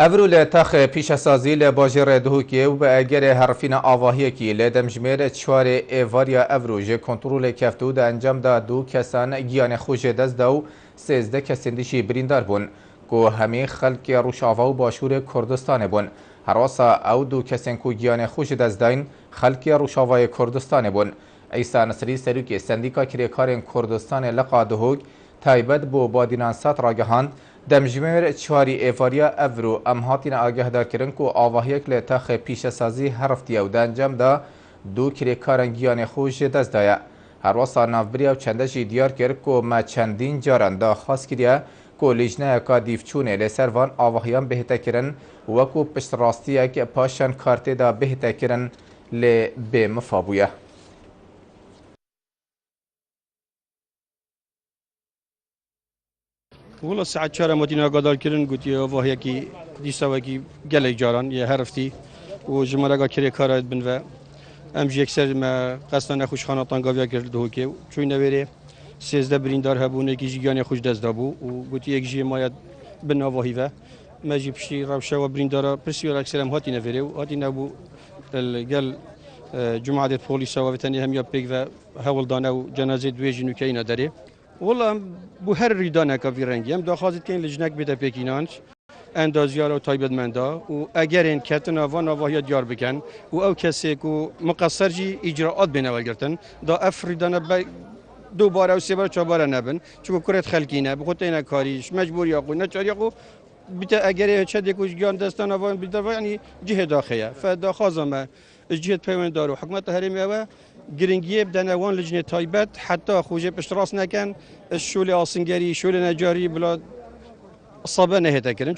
افرو لتخ پیش سازی لباجر دهوکی و به اگر حرفین آواهی کی لدمجمیر چوار ایواریا افرو جه کنترول کفتو ده انجام دا دو کسان گیان خوش دست دو 13 کسندشی بریندار بون که همه خلق روشاوا و باشور کردستان بون هراسا او دو کسان کو گیان خوش دست داین خلق روشاوای کردستان بون عیسی نصری سروک سندیکا کریکارن کردستان لقا دهوک تایبت بو بادینانسات راگهاند دمجمیر چواری ایواریا افرو ام هاتین آگه دار کرن که آواهیک لتخ پیش سازی هرفتی او دنجم دا دو کریکارنگیان خوش دست دایا. هر واسا نافبریا و چندشی دیار کرد که ما چندین جاران دا خاص کریا که لیجنه که دیفچونه لسروان آواهیان بهتا کرن وکو پشت راستیه که پاشن کارته دا بهتا کرن به مفابویه. والله ساعت 4 مدينة قدر كرن قلت يا وهي كي دي سوا كي قال جاران يا هرفتي وجمرة كري كارات بنوا امجي اكثر ما قصدنا خوش خانه طنقاويا كردو كي شوي نويري 13 بريندار هبونه كي جياني خوش دز دابو وقلت يك جي مايا بنا وهيفا ما جي بشي روشه وبريندار برسيو اكثر هم هاتي نويري هاتي نبو قال جماعه البوليس وثاني هم يبيك هول دانا جنازه دويجي نكاينا داري والله بو هر ریدانه که ویرنگی هم داخازید که این لجنک بده پکینانش اندازیار و تایبت مندا و اگر این کتنا و نواهی دیار بکن و او کسی که مقصر جی اجراعات بینوال گرتن دا اف ریدانه دو بار و سه بار چهار بار نبن چون کرت خلقینه بخاطر اینا کاریش مجبوری آقو نه چاری آقو بیت اگر چه دیگوش گیان دستان آوان بیدار یعنی جهه داخله فداخازم جهه پیوند دارو حکومت هرمی و گرینگی بدن وان لجنه تایبت حتی خوجه پشتراس نکن الشول آسنگری شول نجاری بلا صابه نهته کرن